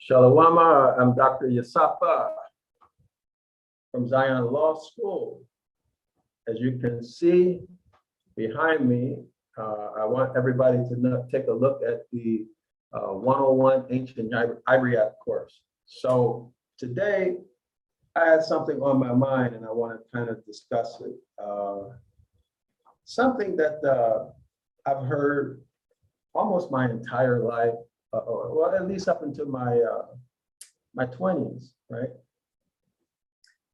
Shalawama, I'm Dr. Yasafa from Zion Law School. As you can see behind me, I want everybody to take a look at the 101 Ancient Ibaryath course. So today, I had something on my mind and I want to kind of discuss it. Something that I've heard almost my entire life, well, at least up until my 20s, right?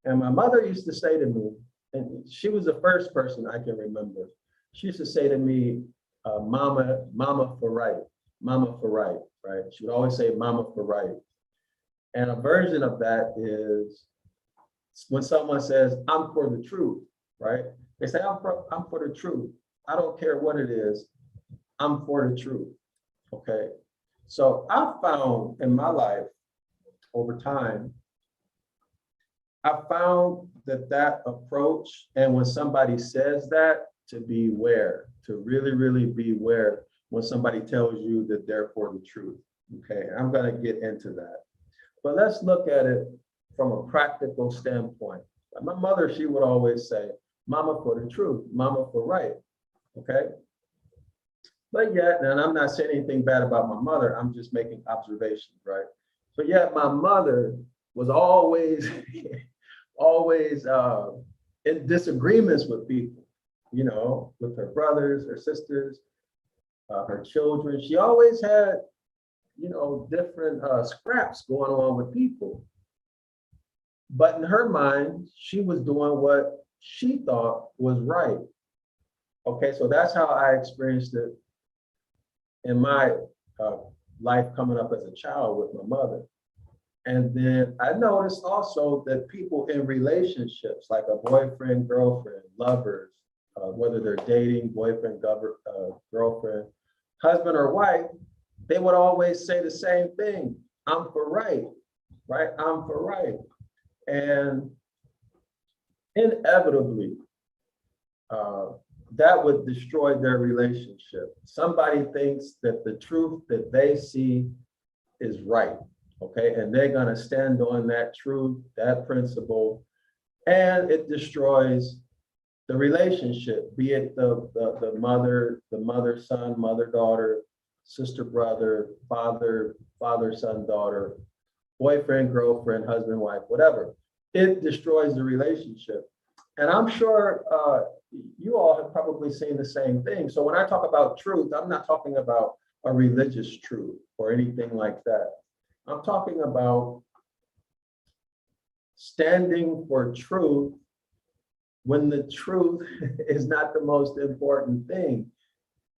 And my mother used to say to me, and she was the first person I can remember. She used to say to me, mama for right, mama for right, right? She would always say mama for right. And a version of that is when someone says, I'm for the truth, right? They say, I'm for the truth. I don't care what it is, I'm for the truth, okay? So I found in my life over time, I found that approach, and when somebody says that, to beware, to really, really beware when somebody tells you that they're for the truth, okay? I'm gonna get into that. But let's look at it from a practical standpoint. My mother, she would always say, mama for the truth, mama for right, okay? But yet, and I'm not saying anything bad about my mother, I'm just making observations, right? But yet my mother was always, always in disagreements with people, you know, with her brothers, her sisters, her children. She always had, you know, different scraps going on with people. But in her mind, she was doing what she thought was right. Okay, so that's how I experienced it in my life coming up as a child with my mother. And then I noticed also that people in relationships, like a boyfriend, girlfriend, lovers, whether they're dating, boyfriend, girlfriend, husband or wife, they would always say the same thing. I'm for right, right? I'm for right. And inevitably, that would destroy their relationship. Somebody thinks that the truth that they see is right, okay? And they're gonna stand on that truth, that principle, and it destroys the relationship, be it the mother, son, mother, daughter, sister, brother, father, son, daughter, boyfriend, girlfriend, husband, wife, whatever. It destroys the relationship. And I'm sure you all have probably seen the same thing. So when I talk about truth, I'm not talking about a religious truth or anything like that. I'm talking about standing for truth when the truth is not the most important thing,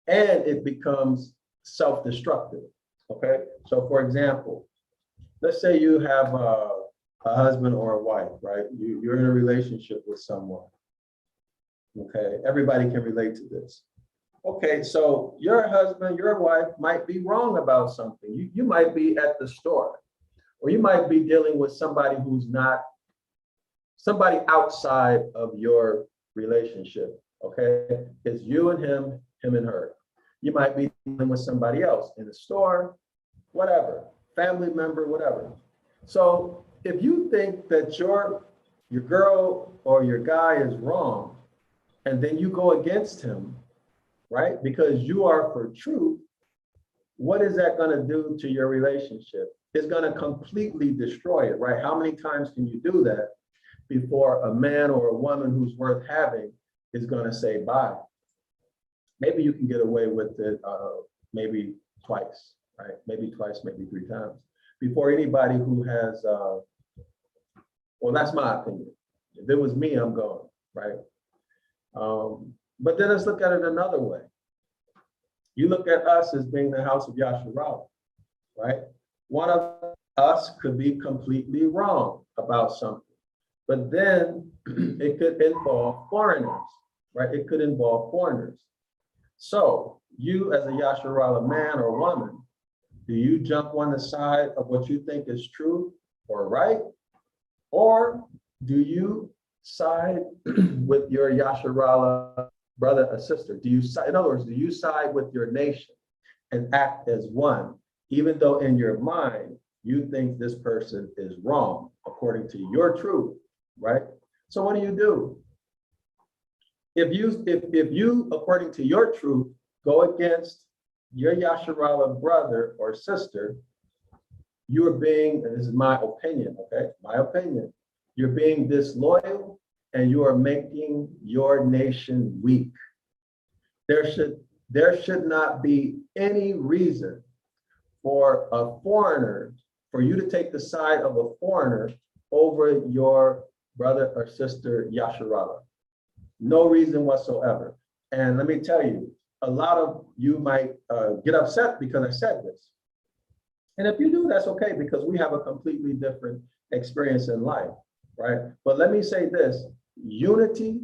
and it becomes self-destructive, okay? So for example, let's say you have a husband or a wife, right? You're in a relationship with someone, okay? Everybody can relate to this. Okay, so your husband, your wife might be wrong about something. You might be at the store, or you might be dealing with somebody who's not, somebody outside of your relationship, okay? It's you and him and her. You might be dealing with somebody else in the store, whatever, family member, whatever. So if you think that your girl or your guy is wrong, and then you go against him, right? Because you are for truth, what is that gonna do to your relationship? It's gonna completely destroy it, right? How many times can you do that before a man or a woman who's worth having is gonna say bye? Maybe you can get away with it maybe twice, right? Maybe twice, maybe 3 times. Before anybody who has, well, that's my opinion. If it was me, I'm gone, right? But then let's look at it another way. You look at us as being the house of Yasharala, right? One of us could be completely wrong about something, but then it could involve foreigners, right? It could involve foreigners. So you as a Yasharala man or woman, do you jump on the side of what you think is true or right? Or do you side with your Yasharala brother or sister? Do you side, in other words, do you side with your nation and act as one, even though in your mind You think this person is wrong according to your truth, right? So what do? If you, according to your truth, go against your Yasharala brother or sister, you're being, and this is my opinion, okay? My opinion, you're being disloyal and you are making your nation weak. There should not be any reason for a foreigner, for you to take the side of a foreigner over your brother or sister Yasharala. No reason whatsoever. And let me tell you, a lot of you might get upset because I said this. And if you do, that's okay, because we have a completely different experience in life, right? But let me say this, unity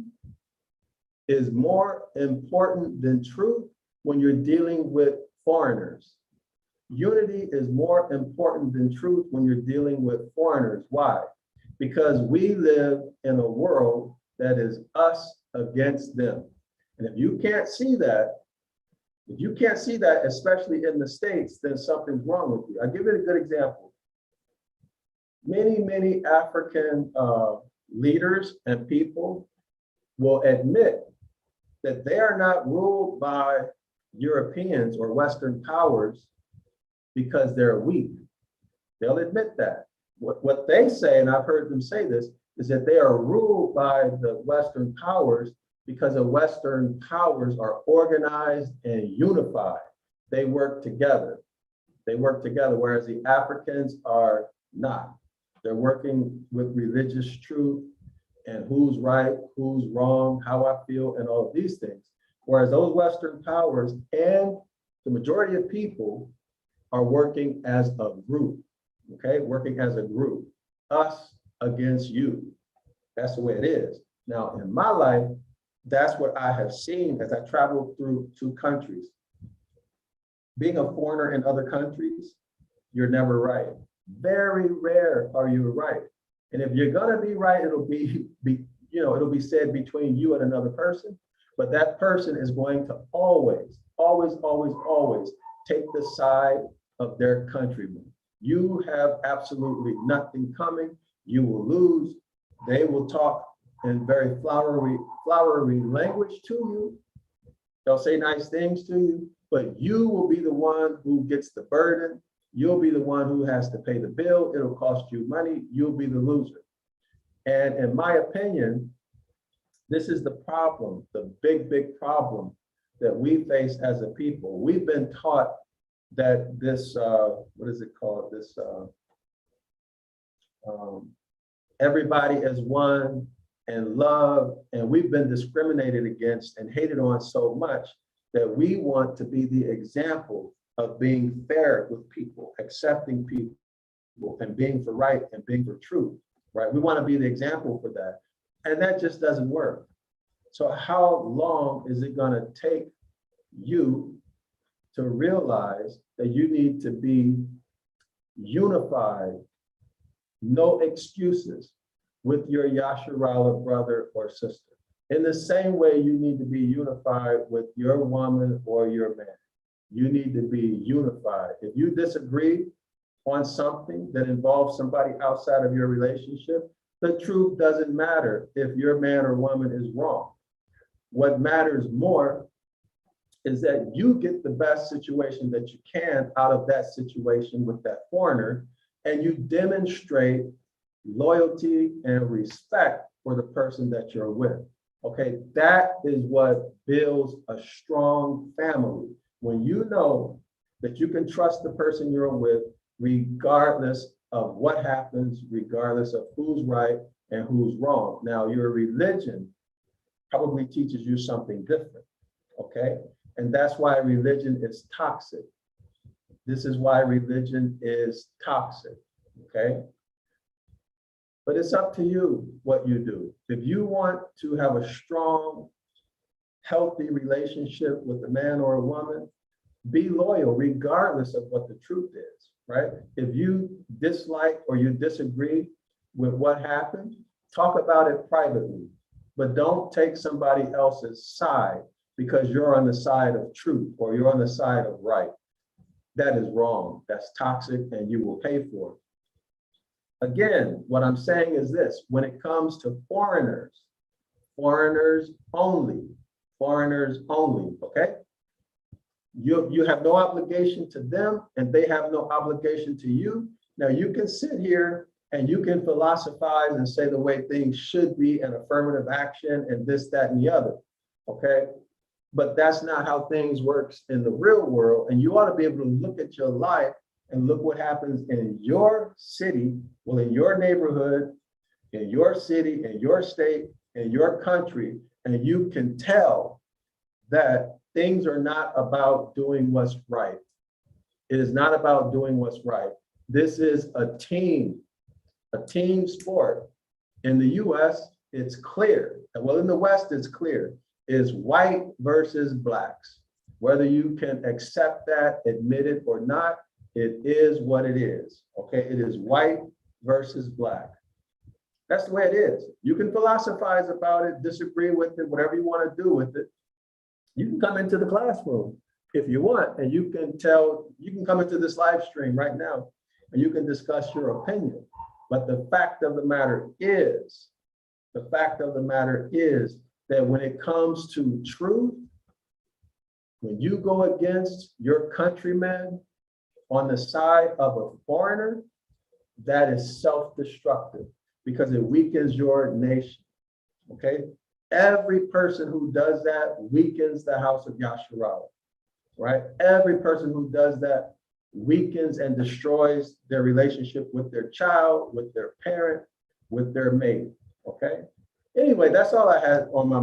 is more important than truth when you're dealing with foreigners. Unity is more important than truth when you're dealing with foreigners. Why? Because we live in a world that is us against them. And if you can't see that, especially in the States, then something's wrong with you. I'll give you a good example. Many African leaders and people will admit that they are not ruled by Europeans or Western powers because they're weak. They'll admit that. What they say, and I've heard them say this, is that they are ruled by the Western powers because the Western powers are organized and unified. They work together. Whereas the Africans are not. They're working with religious truth and who's right, who's wrong, how I feel, and all of these things. Whereas those Western powers and the majority of people are working as a group, okay? Working as a group, us against you. That's the way it is. Now, in my life, that's what I have seen as I traveled through 2 countries. Being a foreigner in other countries, you're never right. Very rare are you right. And if you're gonna be right, it'll be said between you and another person, but that person is going to always take the side of their countrymen. You have absolutely nothing coming. You will lose. They will talk in very flowery language to you. They'll say nice things to you, but you will be the one who gets the burden. You'll be the one who has to pay the bill. It'll cost you money. You'll be the loser. And in my opinion, this is the problem, the big problem that we face as a people. We've been taught that this, what is it called? This, everybody is one and love, and we've been discriminated against and hated on so much that we want to be the example of being fair with people, accepting people, and being for right and being for truth, right? We want to be the example for that. And that just doesn't work. So how long is it going to take you to realize that you need to be unified, no excuses, with your Yasharala brother or sister? In the same way you need to be unified with your woman or your man. You need to be unified. If you disagree on something that involves somebody outside of your relationship, the truth doesn't matter if your man or woman is wrong. What matters more is that you get the best situation that you can out of that situation with that foreigner, and you demonstrate loyalty and respect for the person that you're with. Okay, that is what builds a strong family. When you know that you can trust the person you're with, regardless of what happens, regardless of who's right and who's wrong. Now, your religion probably teaches you something different, okay? And that's why religion is toxic. This is why religion is toxic, okay? But it's up to you what you do. If you want to have a strong, healthy relationship with a man or a woman, be loyal regardless of what the truth is, right? If you dislike or you disagree with what happened, talk about it privately, but don't take somebody else's side because you're on the side of truth or you're on the side of right. that is wrong. That's toxic, and you will pay for it. Again, what I'm saying is this: when it comes to foreigners, foreigners only, okay? You have no obligation to them, and they have no obligation to you. Now, you can sit here and you can philosophize and say the way things should be and affirmative action and this, that, and the other, okay? But that's not how things works in the real world. And you ought to be able to look at your life and look what happens in your city, well, in your neighborhood, in your city, in your state, in your country, and you can tell that things are not about doing what's right. It is not about doing what's right. This is a team sport. In the US, it's clear. Well, in the West, it's clear. It's white versus blacks. Whether you can accept that, admit it or not, it is what it is, okay? It is white versus black. That's the way it is. You can philosophize about it, disagree with it, whatever you want to do with it. You can come into the classroom if you want, and you can come into this live stream right now, and you can discuss your opinion. But the fact of the matter is that when it comes to truth, when you go against your countrymen on the side of a foreigner, that is self-destructive because it weakens your nation, okay? Every person who does that weakens the house of Yasharahla, right? Every person who does that weakens and destroys their relationship with their child, with their parent, with their mate, okay? Anyway, that's all I had on my